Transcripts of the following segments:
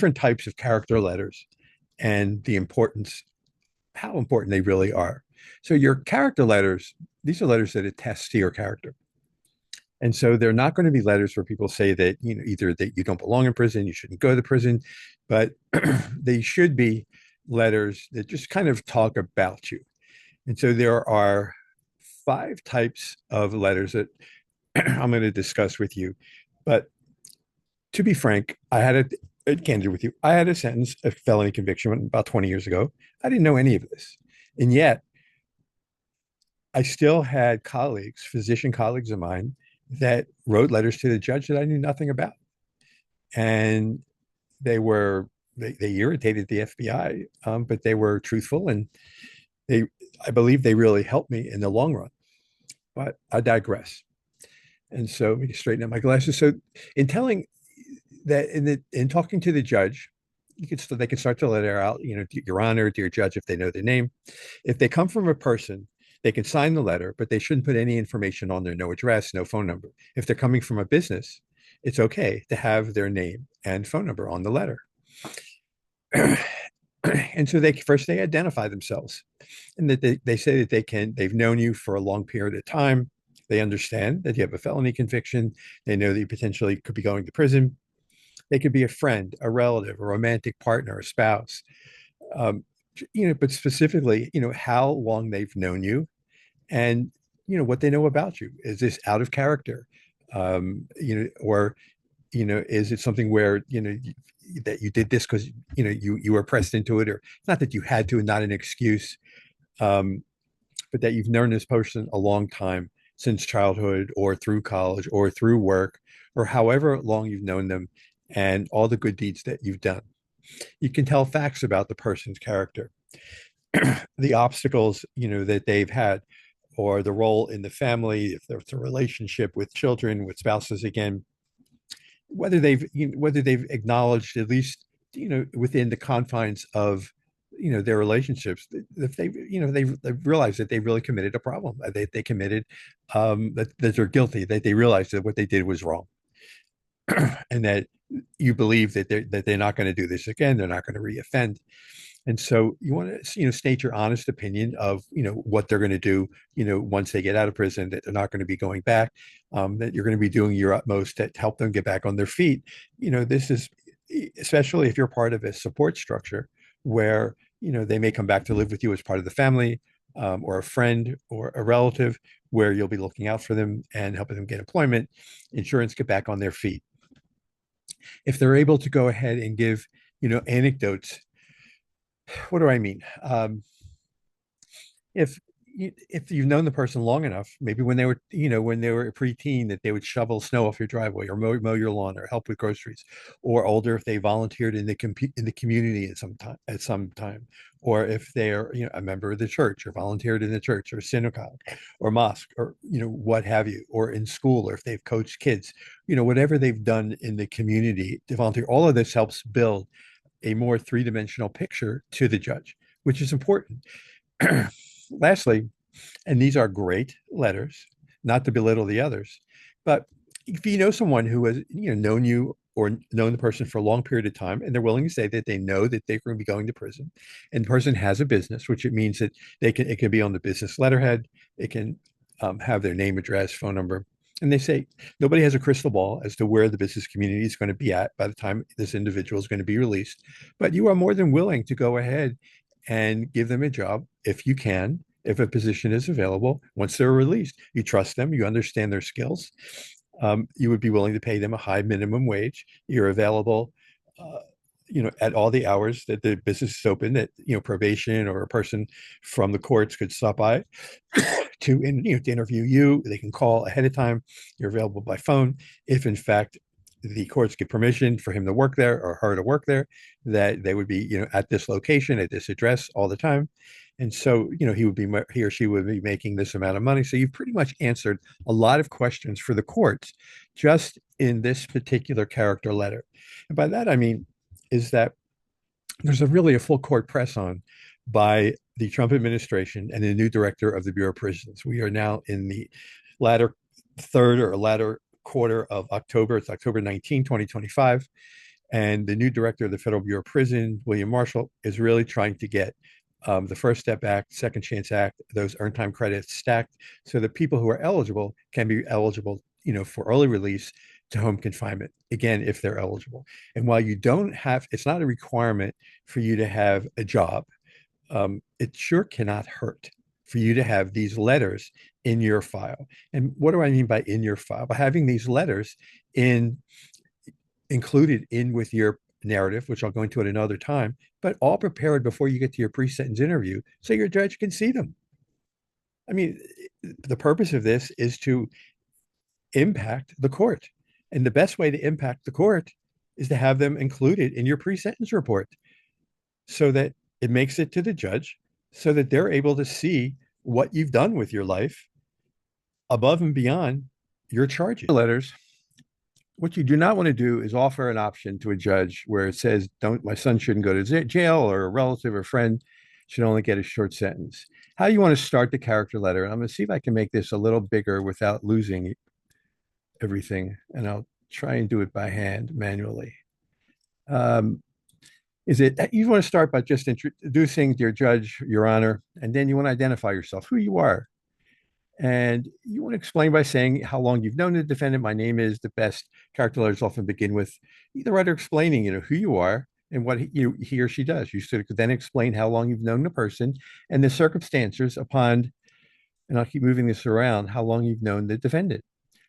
different types of character letters and the importance, how important they really are. So your character letters, these are letters that attest to your character. And so they're not going to be letters where people say that, either that you don't belong in prison, you shouldn't go to prison, but they should be letters that just kind of talk about you. And so there are five types of letters that I'm going to discuss with you. But to be frank, candid with you, I had a sentence, a felony conviction about 20 years ago. I didn't know any of this. And yet I still had colleagues, physician colleagues of mine, that wrote letters to the judge that I knew nothing about. And they irritated the FBI, but they were truthful, and they I believe they really helped me in the long run. But I digress. And so let me straighten out my glasses. So in telling that in talking to the judge, they can start the letter out, Your Honor, dear judge, if they know the name. If they come from a person, they can sign the letter, but they shouldn't put any information on there, no address, no phone number. If they're coming from a business, it's okay to have their name and phone number on the letter. And so they identify themselves, and that they say that they've known you for a long period of time. They understand that you have a felony conviction. They know that you potentially could be going to prison. They could be a friend, a relative, a romantic partner, a spouse. Um, but specifically, how long they've known you, and what they know about you. Is this out of character? Or is it something where that you did this because you were pressed into it, or not that you had to, and not an excuse, um, but that you've known this person a long time, since childhood or through college or through work, or however long you've known them, and all the good deeds that you've done. You can tell facts about the person's character, the obstacles that they've had, or the role in the family, if there's a relationship with children, with spouses, again, whether they've acknowledged, at least within the confines of their relationships, if they've realized that they really committed a problem, they committed, that they're guilty, that they realized that what they did was wrong, and that you believe that they're not going to do this again, they're not going to reoffend. And so you want to, state your honest opinion of, what they're going to do, once they get out of prison, that they're not going to be going back, that you're going to be doing your utmost to help them get back on their feet. This is, especially if you're part of a support structure where, they may come back to live with you as part of the family, or a friend or a relative, where you'll be looking out for them and helping them get employment, insurance, get back on their feet. If they're able to go ahead and give, anecdotes. What do I mean? If if you've known the person long enough, maybe when they were a preteen, that they would shovel snow off your driveway, or mow your lawn, or help with groceries, or older, if they volunteered in the community at some time, or if they are a member of the church, or volunteered in the church or synagogue or mosque, or what have you, or in school, or if they've coached kids, whatever they've done in the community to volunteer. All of this helps build a more three-dimensional picture to the judge, which is important. Lastly, and these are great letters, not to belittle the others, but if you know someone who has known you, or known the person for a long period of time, and they're willing to say that they know that they're going to be going to prison, and the person has a business, which it means that it can be on the business letterhead, it can have their name, address, phone number, and they say nobody has a crystal ball as to where the business community is going to be at by the time this individual is going to be released, but you are more than willing to go ahead and give them a job if you can, if a position is available once they're released. You trust them, you understand their skills. You would be willing to pay them a high minimum wage. You're available, at all the hours that the business is open, that, probation or a person from the courts could stop by to interview you. They can call ahead of time. You're available by phone. If in fact the courts give permission for him to work there, or her to work there, that they would be, at this location, at this address all the time. And so, he or she would be making this amount of money. So you've pretty much answered a lot of questions for the courts just in this particular character letter. And by that, I mean, is that there's really a full court press on by the Trump administration and the new director of the Bureau of Prisons. We are now in the latter quarter of October. It's October 19, 2025. And the new director of the Federal Bureau of Prison, William Marshall, is really trying to get the First Step Act, Second Chance Act, those earned time credits stacked so that people who are eligible can be eligible, for early release to home confinement, again, if they're eligible. And while you don't have, it's not a requirement for you to have a job, it sure cannot hurt for you to have these letters in your file. And what do I mean by in your file? By having these letters in included in with your narrative, which I'll go into at another time, but all prepared before you get to your pre-sentence interview so your judge can see them. I mean, the purpose of this is to impact the court. And the best way to impact the court is to have them included in your pre-sentence report so that it makes it to the judge so that they're able to see what you've done with your life above and beyond your charges. Letters. What you do not want to do is offer an option to a judge where it says, "Don't, my son shouldn't go to jail, or a relative or friend should only get a short sentence." How you want to start the character letter? And I'm going to see if I can make this a little bigger without losing everything, and I'll try and do it by hand manually. Is it you want to start by just introducing dear judge, your honor, and then you want to identify yourself, who you are, and you want to explain by saying how long you've known the defendant. My name is. The best character letters often begin with the writer explaining, who you are and what he or she does. You should then explain how long you've known the person and the circumstances upon, and I'll keep moving this around, how long you've known the defendant.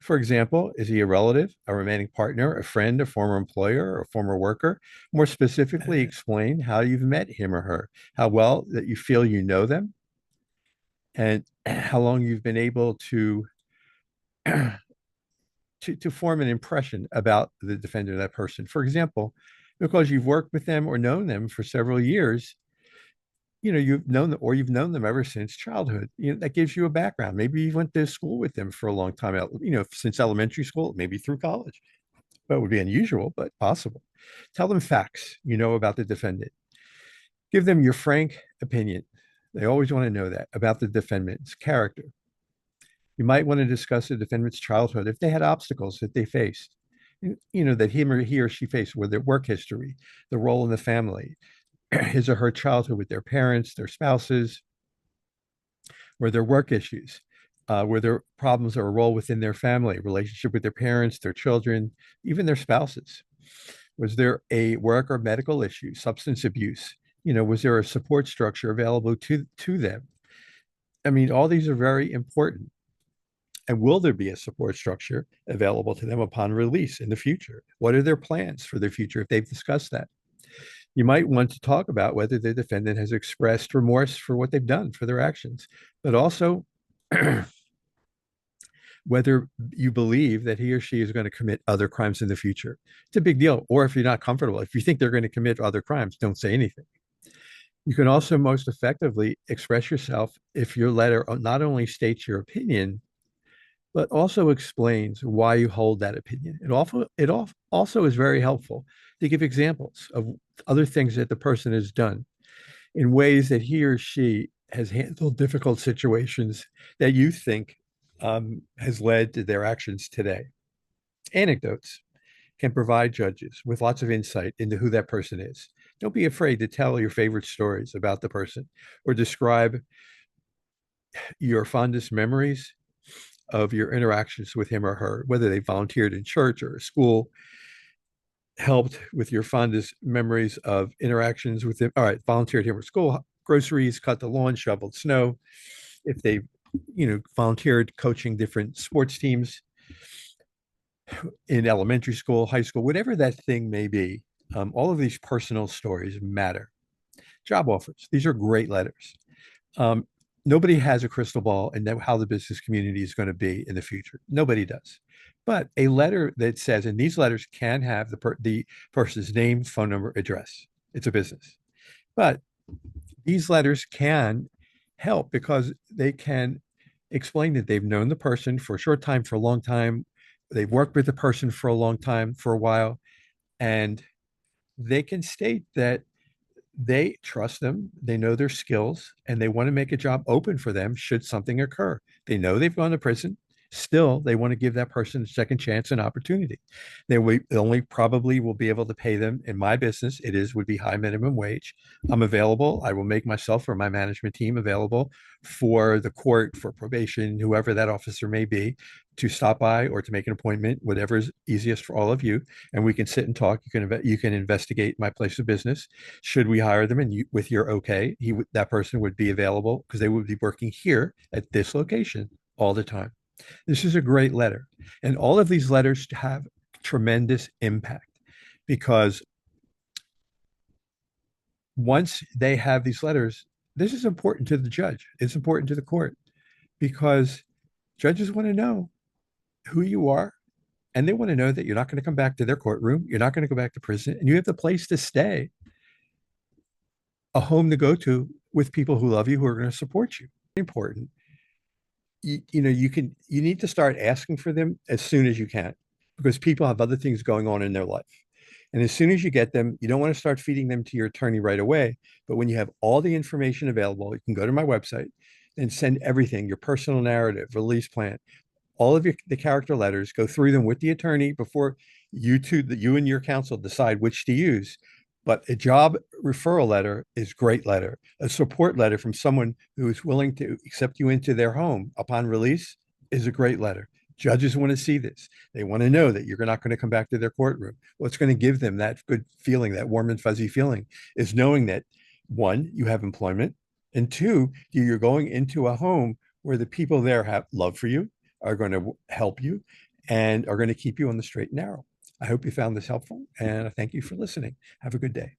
For example, is he a relative, a remaining partner, a friend, a former employer, or a former worker? More specifically, explain how you've met him or her, how well that you feel you know them, and how long you've been able to to form an impression about the defendant or that person. For example, because you've worked with them or known them for several years, you've known them ever since childhood. That gives you a background. Maybe you went to school with them for a long time, since elementary school, maybe through college. That would be unusual, but possible. Tell them facts about the defendant. Give them your frank opinion. They always want to know that about the defendant's character. You might want to discuss the defendant's childhood, if they had obstacles that they faced, that he or she faced, with their work history, the role in the family, his or her childhood with their parents, their spouses, were there work issues, were there problems or a role within their family, relationship with their parents, their children, even their spouses? Was there a work or medical issue, substance abuse? Was there a support structure available to them? I mean, all these are very important. And will there be a support structure available to them upon release in the future? What are their plans for their future if they've discussed that? You might want to talk about whether the defendant has expressed remorse for what they've done, for their actions, but also whether you believe that he or she is going to commit other crimes in the future. It's a big deal. Or if you're not comfortable, if you think they're going to commit other crimes, don't say anything. You can also most effectively express yourself if your letter not only states your opinion, but also explains why you hold that opinion. It also is very helpful to give examples of other things that the person has done in ways that he or she has handled difficult situations that you think has led to their actions today. Anecdotes can provide judges with lots of insight into who that person is. Don't be afraid to tell your favorite stories about the person or describe your fondest memories of your interactions with him or her, whether they volunteered in church or school, helped with your fondest memories of interactions with him. All right, volunteered him at school, groceries, cut the lawn, shoveled snow. If they, volunteered coaching different sports teams in elementary school, high school, whatever that thing may be, all of these personal stories matter. Job offers. These are great letters. Nobody has a crystal ball and know how the business community is going to be in the future. Nobody does. But a letter that says, and these letters can have the person's name, phone number, address. It's a business. But these letters can help because they can explain that they've known the person for a short time, for a long time. They've worked with the person for a long time, for a while, and they can state that they trust them, they know their skills, and they want to make a job open for them should something occur. They know they've gone to prison, Still, they want to give that person a second chance and opportunity. They only probably will be able to pay them in my business. It is would be high minimum wage. I'm available. I will make myself or my management team available for the court, for probation, whoever that officer may be, to stop by or to make an appointment, whatever is easiest for all of you, and we can sit and talk. You can investigate my place of business. Should we hire them, and with your okay, that person would be available because they would be working here at this location all the time. This is a great letter, and all of these letters have tremendous impact because once they have these letters, this is important to the judge. It's important to the court because judges want to know who you are, and they want to know that you're not going to come back to their courtroom. You're not going to go back to prison, and you have the place to stay, a home to go to with people who love you, who are going to support you. Important. You need to start asking for them as soon as you can because people have other things going on in their life. And as soon as you get them, you don't want to start feeding them to your attorney right away. But when you have all the information available, you can go to my website and send everything, your personal narrative, release plan, all of the character letters, go through them with the attorney before you and your counsel decide which to use. But a job referral letter is great letter. A support letter from someone who is willing to accept you into their home upon release is a great letter. Judges want to see this. They want to know that you're not going to come back to their courtroom. What's going to give them that good feeling, that warm and fuzzy feeling, is knowing that one, you have employment, and two, you're going into a home where the people there have love for you, are going to help you, and are going to keep you on the straight and narrow. I hope you found this helpful, and I thank you for listening. Have a good day.